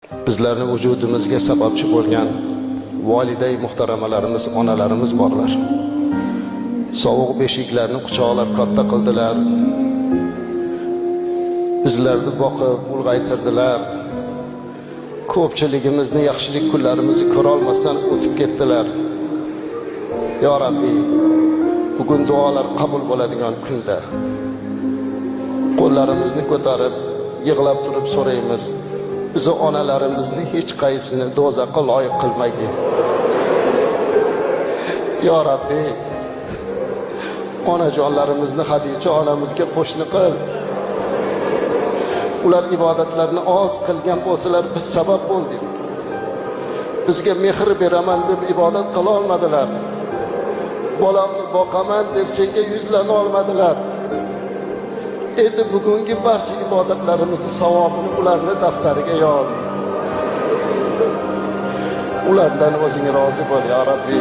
bizlarni vujudimizga sababchi bo'lgan voliday muhtaramalarimiz, onalarimiz borlar. Sovuq beshiklarni quchoqlab katta qildilar. Bizlarni boqib, ulg'aytirdilar. Ko'pchiligimizni yaxshilik kunlarimizni ko'ra olmasdan o'tib ketdilar. Ya Rabbi, bugun duolar qabul bo'ladigan kunda qo'llarimizni ko'tarib, yig'lab turib so'raymiz. Bizi onalarimizni hech qaysini do'zaxga loyiq qilmaygin. Ya Rabbi, onajonlarimizni Hadicha onamizga qo'shni qil. Ular ibodatlarni oz qilgan bo'lsalar, biz sabab bo'ldik. Bizga mehr beraman deb ibodat qila olmadilar. Bolamni boqaman deb senga yuzlana olmadilar. Endi bugungi barcha ibodatlarimizni savobini ularning daftariga yoz. Ulardan o'zing rozi bo'l, ya Rabbi.